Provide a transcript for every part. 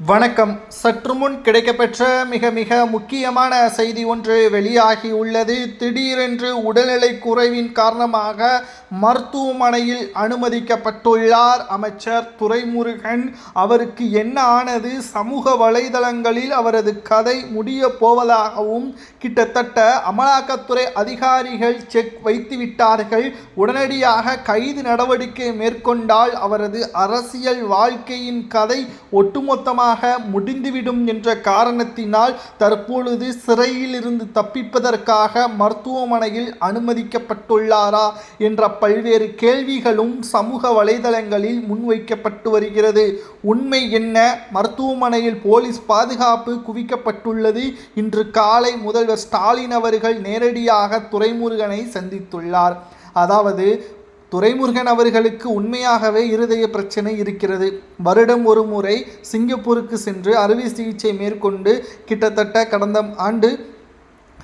வணக்கம். சற்று முன் கிடைக்கப்பெற்ற மிக மிக முக்கியமான செய்தி ஒன்று வெளியாகி உள்ளது. திடீரென்று உடல்நிலை குறைவின் காரணமாக மருத்துவமனையில் அனுமதிக்கப்பட்டுள்ளார் அமைச்சர் துரைமுருகன். அவருக்கு என்ன ஆனது? சமூக வலைதளங்களில் அவரது கதை முடிய போவதாகவும், கிட்டத்தட்ட அமலாக்கத்துறை அதிகாரிகள் செக் வைத்துவிட்டார்கள், உடனடியாக கைது நடவடிக்கை மேற்கொண்டால் அவரது அரசியல் வாழ்க்கையின் கதை ஒட்டுமொத்தமாக முடிந்துவிடும் என்ற காரணத்தினால் தற்பொழுது சிறையில் இருந்து தப்பிப்பதற்காக மருத்துவமனையில் அனுமதிக்கப்பட்டுள்ளாரா என்ற பல்வேறு கேள்விகளும் சமூக வலைதளங்களில் முன்வைக்கப்பட்டு வருகிறது. உண்மை என்ன? மருத்துவமனையில் போலீஸ் பாதுகாப்பு குவிக்கப்பட்டுள்ளது. இன்று காலை முதல்வர் ஸ்டாலின் அவர்கள் நேரடியாக துரைமுருகனை சந்தித்துள்ளார். அதாவது துரைமுருகன் அவர்களுக்கு உண்மையாகவே இருதய பிரச்சனை இருக்கிறது. வருடம் ஒரு முறை சிங்கப்பூருக்கு சென்று அறுவை சிகிச்சை மேற்கொண்டு கிட்டத்தட்ட கடந்த ஆண்டு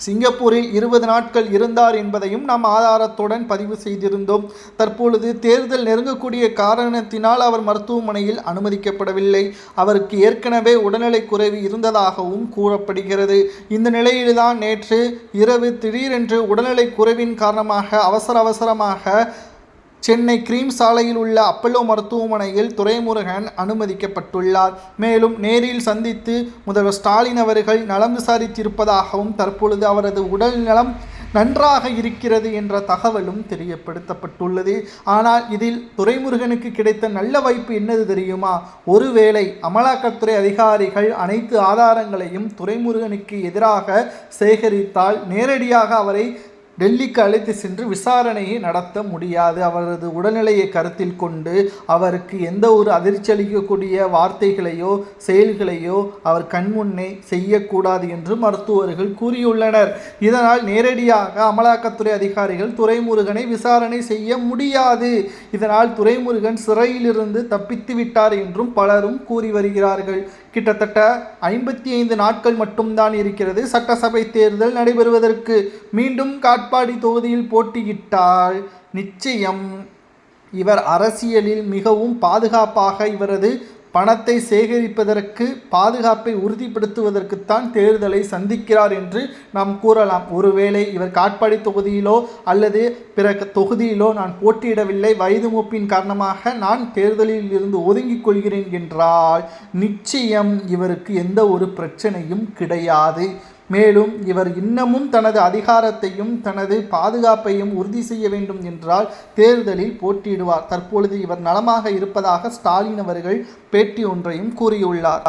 சிங்கப்பூரில் 20 நாட்கள் இருந்தார் என்பதையும் நாம் ஆதாரத்துடன் பதிவு செய்திருந்தோம். தற்பொழுது தேர்தல் நெருங்கக்கூடிய காரணத்தினால் அவர் மருத்துவமனையில் அனுமதிக்கப்படவில்லை. அவருக்கு ஏற்கனவே உடல்நலை குறைவு இருந்ததாகவும் கூறப்படுகிறது. இந்த நிலையில்தான் நேற்று இரவு திடீரென்று உடல்நலை குறைவின் காரணமாக அவசரமாக சென்னை கிரீம் சாலையில் உள்ள அப்பல்லோ மருத்துவமனையில் துரைமுருகன் அனுமதிக்கப்பட்டுள்ளார். மேலும் நேரில் சந்தித்து முதல்வர் ஸ்டாலின் அவர்கள் நலம் விசாரித்திருப்பதாகவும், தற்பொழுது அவரது உடல் நலம் நன்றாக இருக்கிறது என்ற தகவலும் தெரியப்படுத்தப்பட்டுள்ளது. ஆனால் இதில் துரைமுருகனுக்கு கிடைத்த நல்ல வாய்ப்பு என்னது தெரியுமா? ஒருவேளை அமலாக்கத்துறை அதிகாரிகள் அனைத்து ஆதாரங்களையும் துரைமுருகனுக்கு எதிராக சேகரித்தால் நேரடியாக அவரை டெல்லிக்கு அழைத்து சென்று விசாரணையை நடத்த முடியாது. அவரது உடல்நிலையை கருத்தில் கொண்டு அவருக்கு எந்த ஒரு அதிர்ச்சி அளிக்கக்கூடிய வார்த்தைகளையோ செயல்களையோ அவர் கண்முன்னே செய்யக்கூடாது என்று மருத்துவர்கள் கூறியுள்ளனர். இதனால் நேரடியாக அமலாக்கத்துறை அதிகாரிகள் துரைமுருகனை விசாரணை செய்ய முடியாது. இதனால் துரைமுருகன் சிறையிலிருந்து தப்பித்து விட்டார் என்றும் பலரும் கூறி வருகிறார்கள். கிட்டத்தட்ட 55 நாட்கள் மட்டும்தான் இருக்கிறது சட்டசபை தேர்தல் நடைபெறுவதற்கு. மீண்டும் காட்பாடி தொகுதியில் போட்டியிட்டால் நிச்சயம் இவர் அரசியலில் மிகவும் பாதுகாப்பாக இவரது பணத்தை சேகரிப்பதற்கு, பாதுகாப்பை உறுதிப்படுத்துவதற்குத்தான் தேர்தலை சந்திக்கிறார் என்று நாம் கூறலாம். ஒருவேளை இவர் காட்பாடி தொகுதியிலோ அல்லது பிற தொகுதியிலோ நான் போட்டியிடவில்லை, வயது மூப்பின் காரணமாக நான் தேர்தலில் இருந்து ஒதுங்கிக் கொள்கிறேன் என்றால் நிச்சயம் இவருக்கு எந்த ஒரு பிரச்சனையும் கிடையாது. மேலும் இவர் இன்னமும் தனது அதிகாரத்தையும் தனது பாதுகாப்பையும் உறுதி செய்ய வேண்டும் என்றால் தேர்தலில் போட்டியிடுவார். தற்பொழுது இவர் நலமாக இருப்பதாக ஸ்டாலின் அவர்கள் பேட்டி ஒன்றையும் கூறியுள்ளார்.